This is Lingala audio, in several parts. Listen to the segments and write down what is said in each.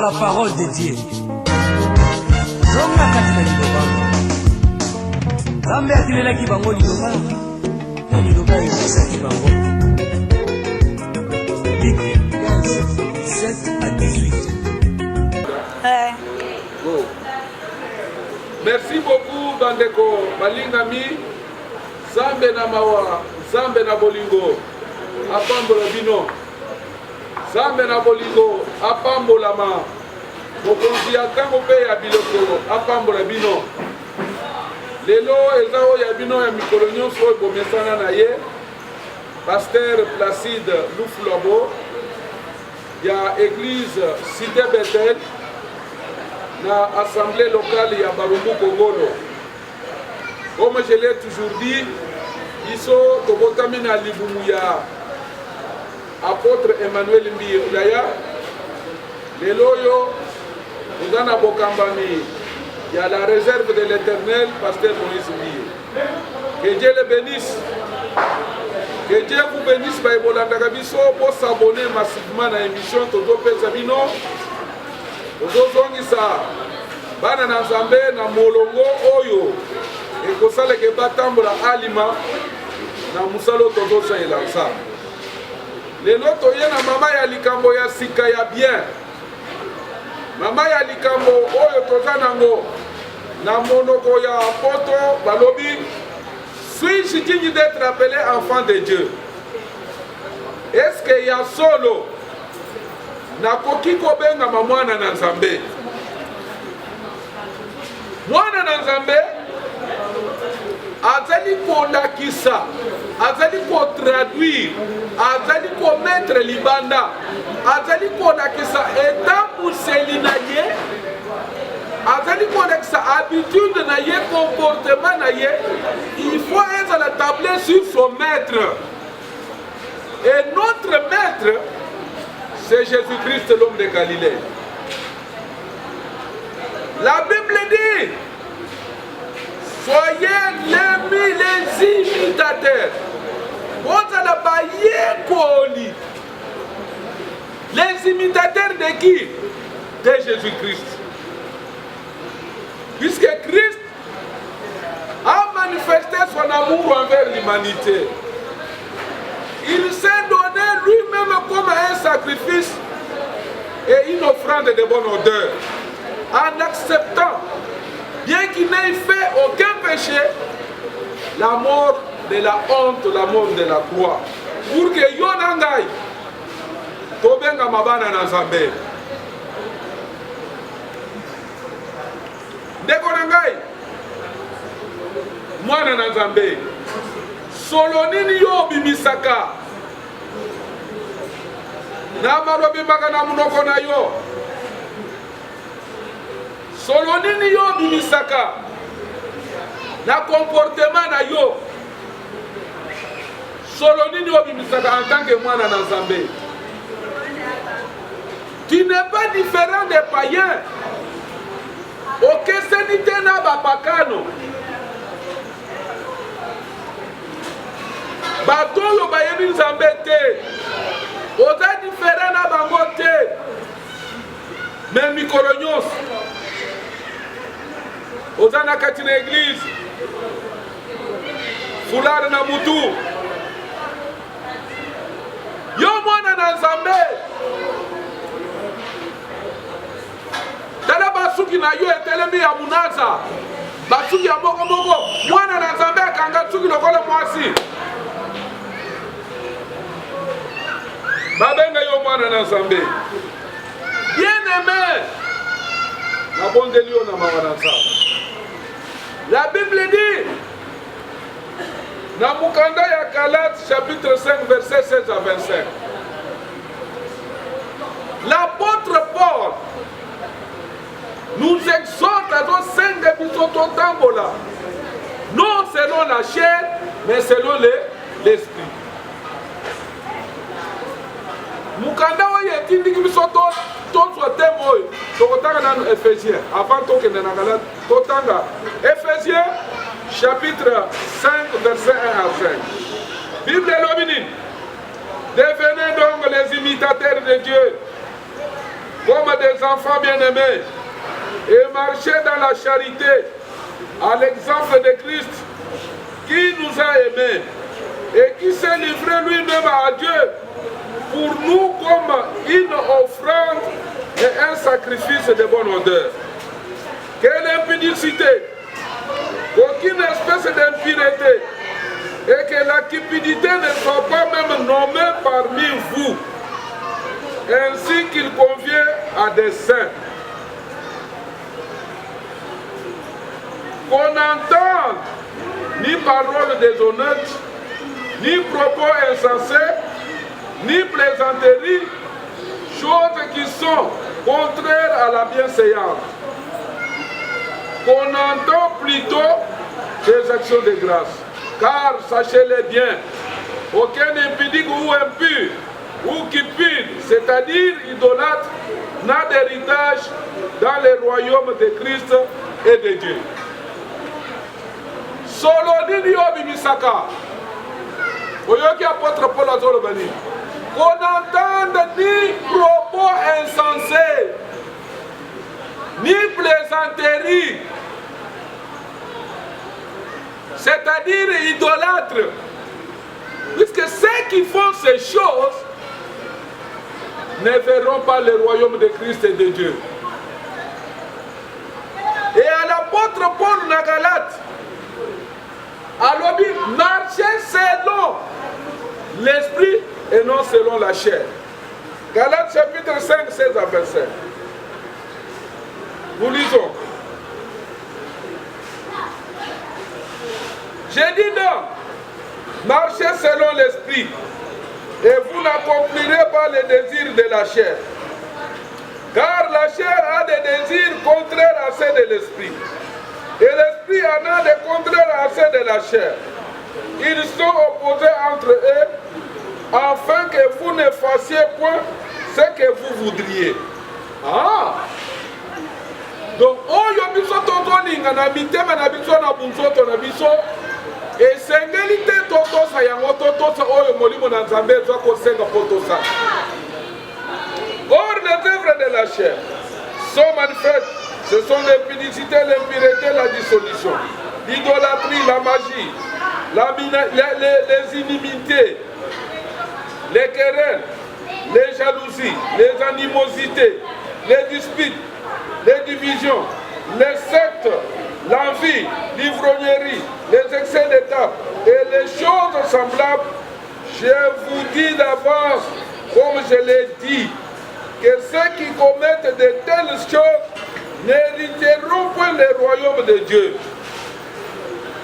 la parole de Dieu. Zonga kati na liloba. Zambe atilelaki bango liloba. Na liloba ekisaki bango. Luc 15, 17 à 18. Go. Merci beaucoup bandeko balingami. Zambe na mawa, zambe na bolingo. Apambola bino. Zambe na bolingo apambolama. Mokonzi ya tango pe ya biloko apambola bino. Lelo eza oyo ya bino ya mikolo nyonso oyo bomesana na ye. Pasteur Placide Louflobo ya église Cité Bethel na assemblée locale ya Barumbu Kongolo. Comme je l'ai toujours dit, iso tobotami na libumu ya apôtre Emmanuel Mbiyulaya. Lelo yo uzana bokambami ya la réserve de l'Éternel, pasteur Moïse Mbiye. Que Dieu le bénisse. Que Dieu vous bénisse. Baïbolandaka biso pour s'abonner massivement à l'émission Todo Pesa Bino. Ozozongisa bana na Nzambe na molongo oyo ekosaleke batambola alima na musalo tozosalela nzambe. Lelo toye na mama ya likambo ya sika ya bien. Mama ya likambo oyo toza nango na monoko ya poto balobi: suis-je digne d'être appelé enfant de Dieu? Est-ce que ya solo nakoki kobengama mwana na Nzambe? Mwana na Nzambe azali kolakisa, azali kotraduire, azali komettre libanda, azali kolakisa etambuseli na ye, azali kolakisa habitude na ye, comportement na ye. Il faut être tablé sur son maître. Et notre maître, c'est Jésus-Christ, l'homme de Galilée. La Bible dit: soyez les imitateurs. Les imitateurs de qui? De Jésus-Christ. Puisque Christ a manifesté son amour envers l'humanité. Il s'est donné lui-même comme un sacrifice et une offrande de bonne odeur, en acceptant, bien qu'il n'ait fait aucun péché, la mort de la honte, la mort de la croix, pour que Yonangai tobenga mabana na Nzambe. Ndeko nangai mwana na Nzambe, solo nini yo bimisaka na malobi maka na munoko na yo? Solo nini yo bimisaka na comportement na yo? Solo nini yo bimisaka en tant que mwana na Nzambe? Tu n'es pas différent des païens. Okesenite na bapakano. Bato yo bayebi Nzambe te. Oza différent na bango te. Mais mikolo nyonso oza na kati na église, foulard na mutu. Yo mwana na Nzambe, tala basuki na yo etelemi ya munaza, basuki ya moko moko. Mwana na Nzambe akanga suki lokola mwasi. Babenga yo mwana na Nzambe. Bien-aimé, na bondeli yo na mawa na Nzambe. La Bible dit, dans Mukanda ya Galates chapitre 5 verset 16 à 25, l'apôtre Paul nous exhorte à nos saints de Bisototambola, non selon la chair, mais selon l'esprit. Mukanda wa yetindi bisoto tonso temo tokotanga na Éphésiens avant tokende na Galates totanga Éphésiens chapitre 5 verset 1 à 5. Bible lobini. Devenez donc les imitateurs de Dieu comme des enfants bien-aimés et marcher dans la charité à l'exemple de Christ qui nous a aimés et qui s'est livré lui-même à Dieu pour nous comme une offrande et un sacrifice de bonne odeur. Quelle impudicité, aucune espèce d'impureté, et que la cupidité ne soit pas même nommée parmi vous, ainsi qu'il convient à des saints. Qu'on n'entende ni paroles déshonnêtes, ni propos insensés, ni plaisanteries, choses qui sont contraires à la bienséance. Qu'on entend plutôt des actions de grâce. Car, sachez-le bien, aucun impudique ou impur, ou cupide, c'est-à-dire idolâtre, n'a d'héritage dans le royaume de Christ et de Dieu. Solo nini obi misaka. Oyoki apôtre Paul azolobani. Qu'on n'entende ni propos insensés, ni plaisanteries, c'est-à-dire idolâtres. Puisque ceux qui font ces choses ne verront pas le royaume de Christ et de Dieu. Et à l'apôtre Paul Nagalate, alors, marchez selon l'esprit et non selon la chair. Galates chapitre 5, 16 à 27. Nous lisons. J'ai dit donc, marchez selon l'esprit et vous n'accomplirez pas les désirs de la chair. Car la chair a des désirs contraires à ceux de l'esprit. Et l'esprit en a des contraires à ceux de la chair. Ils sont opposés entre eux, afin que vous ne fassiez point ce que vous voudriez. Ah! Donc, oyo biso tozolinga na mitema na biso na bunzoto na biso, esengeli te totosa yango totosa oyo molimo na Nzambe ezwa kosenga po tosa. Or, les œuvres de la chair sont manifestes. Ce sont l'impudicité, l'impureté, la dissolution, l'idolâtrie, la magie, les inimités, les querelles, les jalousies, les animosités, les disputes, les divisions, les sectes, l'envie, l'ivrognerie, les excès d'état et les choses semblables. Je vous dis d'avance, comme je l'ai dit, que ceux qui commettent de telles choses n'hériteront point le royaume de Dieu.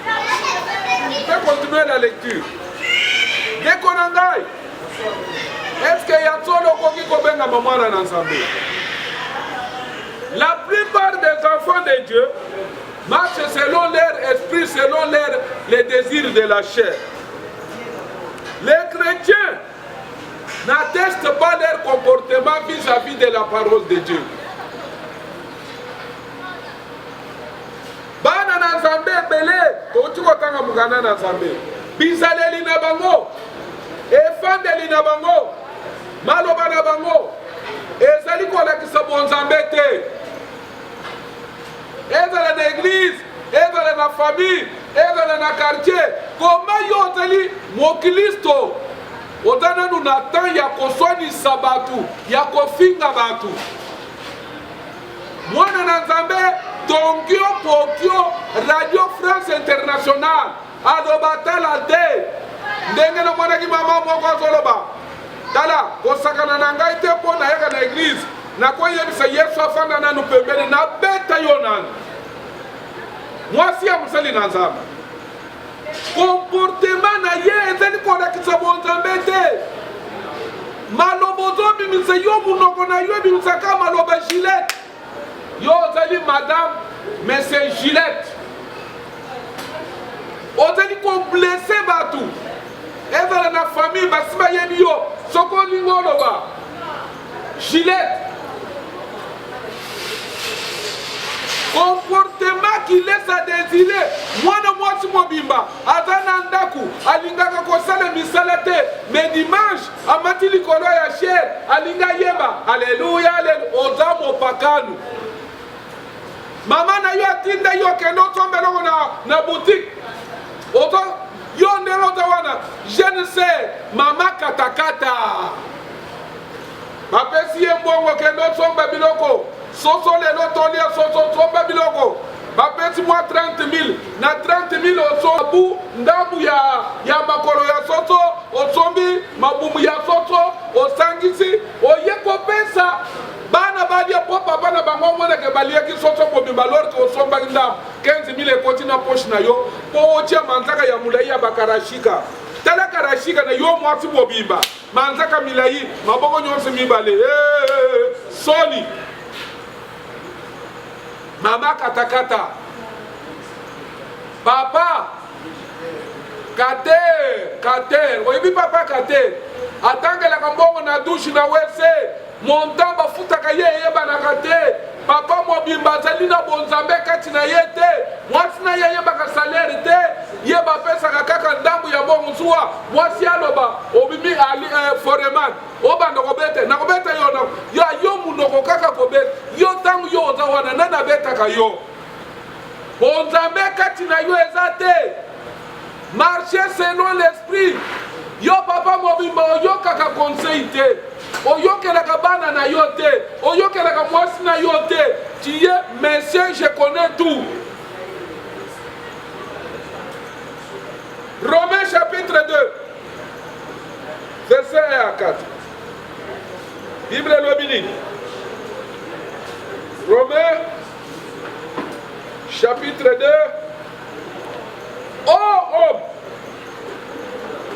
Je vais continuer la lecture. Est-ce qu'il y a tout le qui La plupart des enfants de Dieu marchent selon leur esprit, selon les désirs de la chair. Les chrétiens n'attestent pas leur comportement vis-à-vis de la parole de Dieu. Bana na Nzambe belé, tochi kotanga mugana na Nzambe. Bizaleli na bango, efandeli na bango, maloba na bango, ezali kolakisa bon Nzambe te. Ezala na église, ezala na famille, ezala na quartier, koma yo ozali mokilisto. Odana nu na temps ya koswanisa batu, ya kofinga batu. Mwana na Nzambe Tongio Pokio Radio France Internationale Adobatala de ndenge na mwana ki mama moko zoloba tala kosakana na ngai te po na yaka na église na koyebisa Yesu afanda nanu pembeni na beta yo nanu mwasi ya musali na Nzambe comportement na ye ezali kolakisa bon Nzambe te malobo zobimisa yo munoko na yo ebimisaka maloba Gillette. Yo ozali madame, mais c'est Gillette. Ozali ko blessé batu. Ezala na famille basiba yebi yo. Soko lingo loba. Gillette. Comportement qui laisse à désirer. Mwana mwasi mobimba. Azana ndaku. Alingaka kosala misala te. Mais dimanche, amati likolo ya chair. alinga yeba alléluia oza mopakanu mama na yo atinda yo kende otombeloko na boutique oto yo ndenge oza wana je ne sais mama katakata bapesi ye mbongo kende osomba biloko soso lelo tolia soso somba biloko bapesi mwa 30 000 na 30 000 osobu ndambu ya makolo ya soso osombi mabumu ya soso osangisi oye kopesa bana balia po papa na bango moneke baliaki soso mobimba lor ke osombaki ndambu 15 000 ekoti na poche na yo po otia manzaka ya mulai ya bakarashika tala karashika na yo mwasi mobimba manzaka milai maboko nyonso mibale soli mama katakata papa kater oyebi papa kater atangelaka mbongo na dushe na wese montant bafutaka ye eyebanaka te papa mobimba azali na bonzambe kati na ye te mwasi na ye ayebaka salaire te ye bapesaka kaka ndambu ya mbongo zuwa mwasi aloba obimi foreman obanda kobete nakobeta yo munoko kaka kobeta yo ntango yo oza wana nani abetaka yo bonzambe kati na yo eza te marcher selon l'esprit yo papa mobimba oyokaka conseil te oyokelaka bana na yo te oyokelaka mwasi na yo te tu es monsieur je connais tout. Romains chapitre 2 verset 1 à 4 Bible lobini Romains chapitre 2 oh homme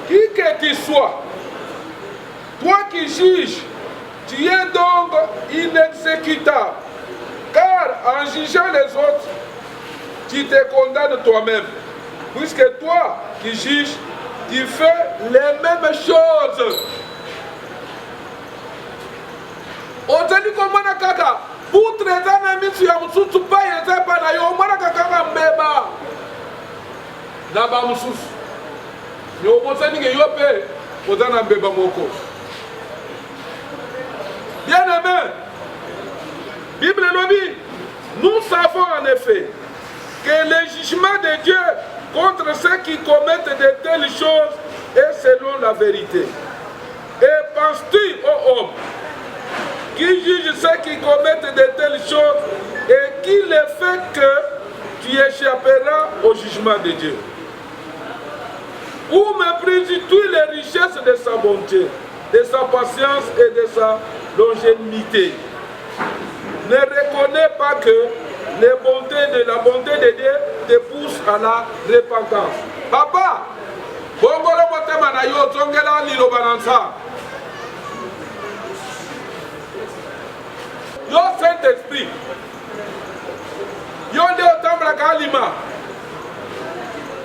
qui que tu sois, toi qui juges, tu es donc inexécutable, car en jugeant les autres, tu te condamnes toi-même, puisque toi qui juges, tu fais les mêmes choses. Ozali komona kaka, poutre ezana misu ya mususu pa eza pa na yo, omona kaka mbeba na ba mususu. Mais au moins, bien aimé, Bible nous dit, nous savons en effet que le jugement de Dieu contre ceux qui commettent de telles choses est selon la vérité. Et penses-tu, ô homme, qui juge ceux qui commettent de telles choses et qui le fait que tu échapperas au jugement de Dieu? Ou méprises-tu les richesses de sa bonté, de sa patience et de sa longévité? Ne reconnais pas que la bonté de Dieu te pousse à la repentance. Papa, bongolo motema na yo zongela liloba nansa. Yo Saint-Esprit, yo de otambla kalima.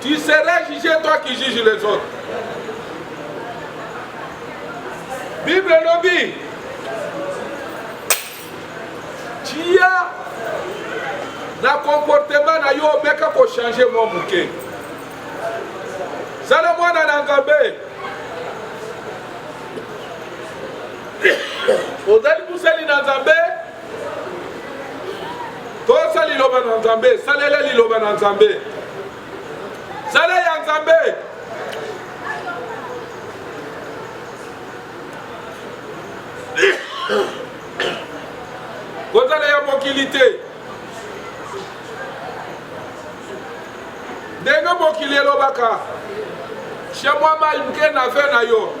Tu seras jugé, toi qui juges les autres. Bible nous dit, tu as le comportement na yo meka ko changer mon bouquet. Ça le moi na Nzambe. Ozali kusali na Nzambe. To sali loba na Nzambe, salele liloba na Nzambe. Sala ya Nzambe. Kozala ya mokilité. Ndenge mokili elobaka. Chez moi malmke na fe na yo.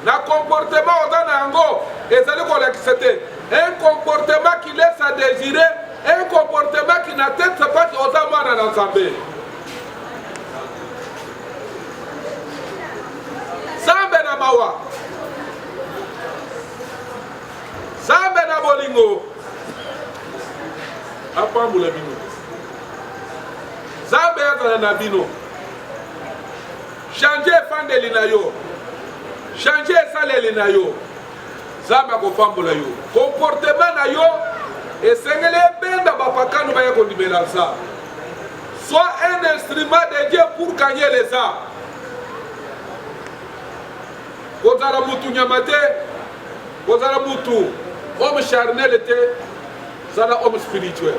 Na comportement oza na yango ezali kolekisa te. Un comportement qui laisse à désirer, un comportement qui n'atteint pas oza mwana na Nzambe. Zambe na mawa, zambe na bolingo, apambula bino. Zambe azala na bino. Changer fandeli na yo, changer saleli na yo. Zambe akopambula yo. Comportement na yo esengeli ebenda bapakanu baya kondimela ça. Sois un instrument de Dieu pour gagner les âmes. Kozala mutu nyama te, Bozala Moutou, homme charnel était homme spirituel.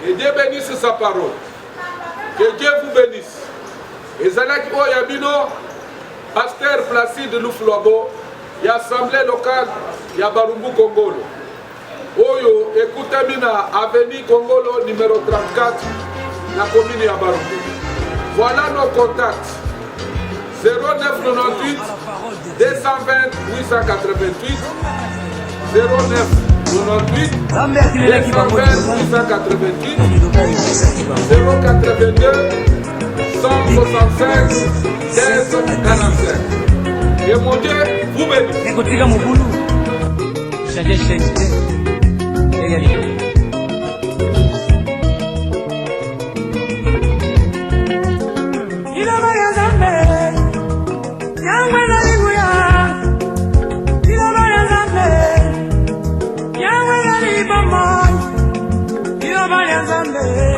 Que Dieu bénisse sa parole. Que Dieu vous bénisse. Et Zalaki Oyabino, Pasteur Placide Loufloabo, il y a assemblée locale, il y a Barumbu Congolo. Oyo, écoutez Mina, Avenue Congolo numéro 34, la commune à Barumbu. Voilà nos contacts. 0998 220 888 0998 220 888 082 165 16 45. Et mon Dieu vous bénisse. Zambé.